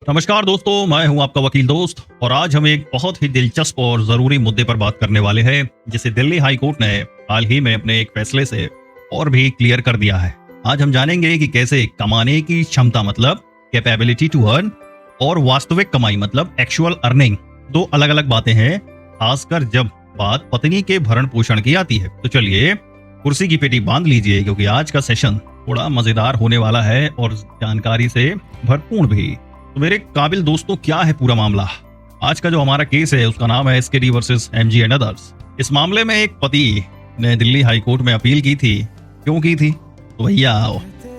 नमस्कार दोस्तों, मैं हूं आपका वकील दोस्त और आज हम एक बहुत ही दिलचस्प और जरूरी मुद्दे पर बात करने वाले हैं जिसे दिल्ली हाई कोर्ट ने हाल ही में अपने एक फैसले से और भी क्लियर कर दिया है। आज हम जानेंगे कि कैसे कमाने की क्षमता मतलब कैपेबिलिटी टू अर्न और वास्तविक कमाई मतलब एक्चुअल अर्निंग दो अलग अलग बातें हैं, खासकर जब बात पत्नी के भरण पोषण की आती है। तो चलिए कुर्सी की पेटी बांध लीजिए क्योंकि आज का सेशन थोड़ा मजेदार होने वाला है और जानकारी से भरपूर भी। तो मेरे काबिल दोस्तों, क्या है पूरा मामला? आज का जो हमारा केस है उसका नाम है SKD versus MG and others. इस मामले में एक पति ने दिल्ली हाई कोर्ट में अपील की थी। क्यों की थी? तो भैया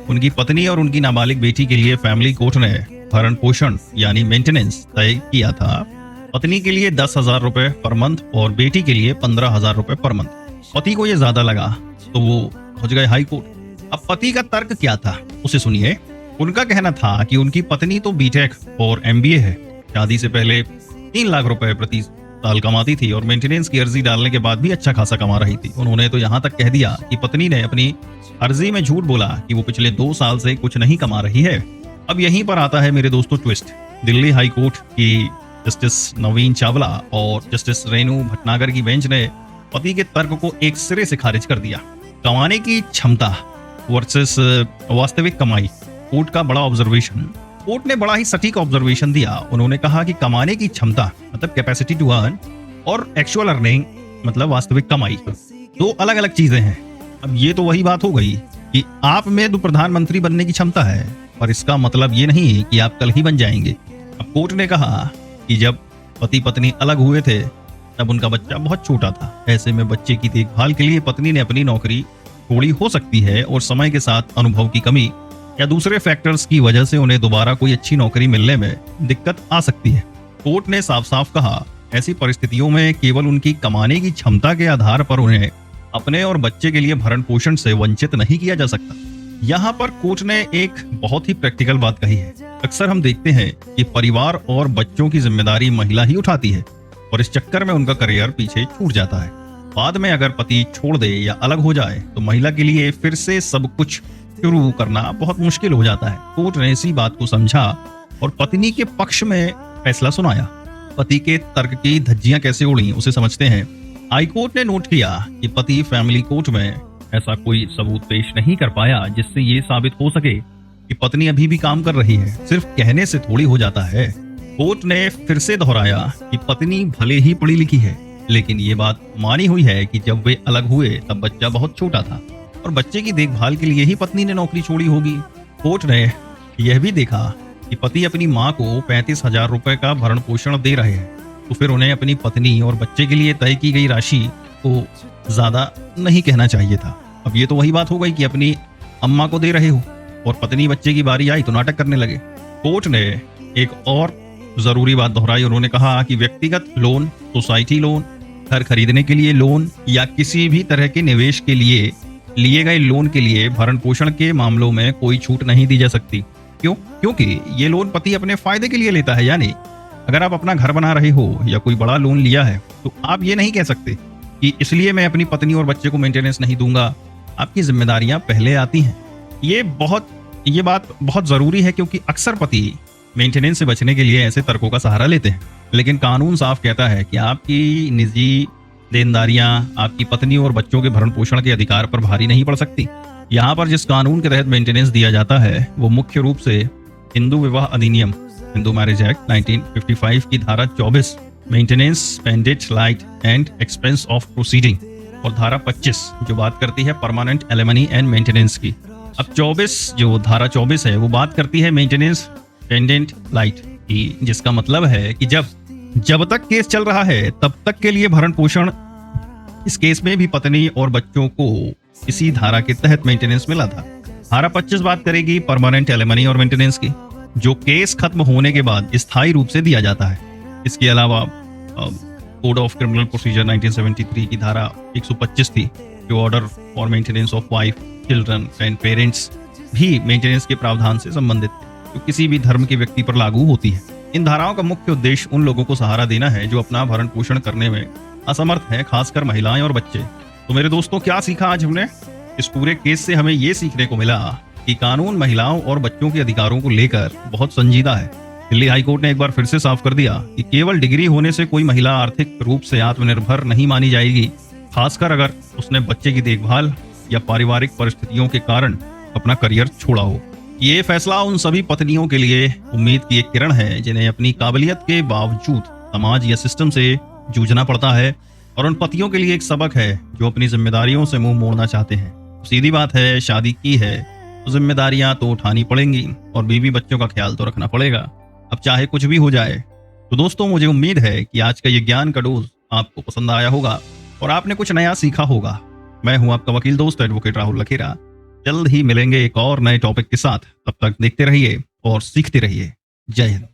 उनकी पत्नी और उनकी नाबालिग बेटी के लिए फैमिली कोर्ट ने भरण पोषण यानी मेंटेनेंस तय किया था। पत्नी के लिए 10,000 रुपए पर मंथ और बेटी के लिए 15,000 रुपए पर मंथ। पति को ये ज्यादा लगा तो वो पहुंच गए हाई कोर्ट। अब पति का तर्क क्या था उसे सुनिए। उनका कहना था कि उनकी पत्नी तो बीटेक और एमबीए है, शादी से पहले 3 लाख रुपए प्रति साल कमाती थी और मेंटेनेंस की अर्जी डालने के बाद भी अच्छा खासा कमा रही थी। उन्होंने तो यहाँ तक कह दिया कि पत्नी ने अपनी अर्जी में झूठ बोला कि वो पिछले 2 साल से कुछ नहीं कमा रही है। अब यहीं पर आता है मेरे दोस्तों ट्विस्ट। दिल्ली हाई कोर्ट की जस्टिस नवीन चावला और जस्टिस रेणु भटनागर की बेंच ने पति के तर्क को एक सिरे से खारिज कर दिया। कमाने की क्षमता वर्सेस वास्तविक कमाई, कोर्ट का बड़ा ऑब्जर्वेशन। कोर्ट ने बड़ा ही सटीक ऑब्जर्वेशन दिया। उन्होंने कहा कि कमाने की क्षमता मतलब कैपेसिटी टू अर्न और एक्चुअल अर्निंग मतलब वास्तविक कमाई दो अलग अलग चीजें हैं। अब ये तो वही बात हो गई कि आप में तो प्रधानमंत्री बनने की क्षमता है, पर इसका मतलब ये नहीं कि आप कल ही बन जाएंगे। अब कोर्ट ने कहा कि जब पति पत्नी अलग हुए थे तब उनका बच्चा बहुत छोटा था। ऐसे में बच्चे की देखभाल के लिए पत्नी ने अपनी नौकरी छोड़ी हो सकती है और समय के साथ अनुभव की कमी या दूसरे फैक्टर्स की वजह से उन्हें दोबारा कोई अच्छी नौकरी मिलने में दिक्कत आ सकती है। कोर्ट ने साफ साफ कहा ऐसी परिस्थितियों में केवल उनकी कमाने की क्षमता के आधार पर उन्हें अपने और बच्चे के लिए भरण पोषण से वंचित नहीं किया जा सकता। यहाँ पर कोर्ट ने एक बहुत ही प्रैक्टिकल बात कही है। अक्सर हम देखते हैं कि परिवार और बच्चों की जिम्मेदारी महिला ही उठाती है और इस चक्कर में उनका करियर पीछे छूट जाता है। बाद में अगर पति छोड़ दे या अलग हो जाए तो महिला के लिए फिर से सब कुछ शुरू करना बहुत मुश्किल हो जाता है। कोर्ट ने इसी बात को समझा और पत्नी के पक्ष में फैसला सुनाया। पति के तर्क की धज्जियां कैसे उड़ी उसे समझते हैं। हाई कोर्ट ने नोट किया कि पति फैमिली कोर्ट में ऐसा कोई सबूत पेश नहीं कर पाया जिससे ये साबित हो सके कि पत्नी अभी भी काम कर रही है। सिर्फ कहने से थोड़ी हो जाता है। कोर्ट ने फिर से दोहराया कि पत्नी भले ही पढ़ी लिखी है, लेकिन ये बात मानी हुई है कि जब वे अलग हुए तब बच्चा बहुत छोटा था और बच्चे की देखभाल के लिए ही पत्नी ने नौकरी छोड़ी होगी। कोर्ट ने यह भी देखा कि पति अपनी मां को 35,000 रुपए का भरण पोषण दे रहे हैं, तो फिर उन्हें अपनी पत्नी और बच्चे के लिए तय की गई राशि को ज्यादा नहीं कहना चाहिए था। अब ये तो वही बात हो गई कि अपनी अम्मा को दे रहे हो और पत्नी बच्चे की बारी आई तो नाटक करने लगे। कोर्ट ने एक और जरूरी बात दोहराई। उन्होंने कहा कि व्यक्तिगत लोन, सोसाइटी लोन, घर खरीदने के लिए लोन या किसी भी तरह के निवेश के लिए लिए गए लोन के लिए भरण पोषण के मामलों में कोई छूट नहीं दी जा सकती। क्यों? क्योंकि ये लोन पति अपने फायदे के लिए लेता है। यानी अगर आप अपना घर बना रहे हो या कोई बड़ा लोन लिया है तो आप ये नहीं कह सकते कि इसलिए मैं अपनी पत्नी और बच्चे को मेंटेनेंस नहीं दूंगा। आपकी जिम्मेदारियां पहले आती हैं। ये बात बहुत जरूरी है क्योंकि अक्सर पति मेंटेनेंस से बचने के लिए ऐसे तर्कों का सहारा लेते हैं, लेकिन कानून साफ कहता है कि आपकी निजी देनदारियां आपकी पत्नी और बच्चों के भरण पोषण के अधिकार पर भारी नहीं पड़ सकती। यहाँ पर जिस कानून के तहत मेंटेनेंस दिया जाता है वो मुख्य रूप से हिंदू विवाह अधिनियम हिंदू मैरिज एक्ट 1955 की धारा 24 maintenance pendente lite and expense of proceeding और धारा 25 जो बात करती है परमानेंट एलिमनी एंड मेंटेनेंस की। अब 24 जो धारा 24 है वो बात करती है मेंटेनेंस पेंडेंट लाइट की, जिसका मतलब है कि जब तक केस चल रहा है तब तक के लिए भरण पोषण। इस केस में भी पत्नी और बच्चों को इसी धारा के तहत मेंटेनेंस मिला था। धारा 25 बात करेगी परमानेंट एलिमनी और मेंटेनेंस की, जो केस खत्म होने के बाद स्थायी रूप से दिया जाता है। इसके अलावा कोड ऑफ क्रिमिनल प्रोसीजर 1973 की धारा 125 थी जो order for maintenance of wife, children and parents भी मेंटेनेंस के प्रावधान से संबंधित जो किसी भी धर्म के व्यक्ति पर लागू होती है। इन धाराओं का मुख्य उद्देश्य उन लोगों को सहारा देना है जो अपना भरण पोषण करने में असमर्थ है, खासकर महिलाएं और बच्चे। तो मेरे दोस्तों, क्या सीखा आज हमने? इस पूरे केस से हमें ये सीखने को मिला कि कानून महिलाओं और बच्चों के अधिकारों को लेकर बहुत संजीदा है। दिल्ली हाईकोर्ट ने एक बार फिर से साफ कर दिया कि केवल डिग्री होने से कोई महिला आर्थिक रूप से आत्मनिर्भर नहीं मानी जाएगी, खासकर अगर उसने बच्चे की देखभाल या पारिवारिक परिस्थितियों के कारण अपना करियर छोड़ा हो। ये फैसला उन सभी पत्नियों के लिए उम्मीद की एक किरण है जिन्हें अपनी काबिलियत के बावजूद समाज या सिस्टम से जूझना पड़ता है, और उन पतियों के लिए एक सबक है जो अपनी जिम्मेदारियों से मुंह मोड़ना चाहते हैं। सीधी बात है, शादी की है तो जिम्मेदारियां तो उठानी पड़ेंगी और बीवी बच्चों का ख्याल तो रखना पड़ेगा, अब चाहे कुछ भी हो जाए। तो दोस्तों, मुझे उम्मीद है कि आज का ये ज्ञान का डोज आपको पसंद आया होगा और आपने कुछ नया सीखा होगा। मैं हूं आपका वकील दोस्त एडवोकेट राहुल लखेरा। जल्द ही मिलेंगे एक और नए टॉपिक के साथ। तब तक देखते रहिए और सीखते रहिए। जय हिंद।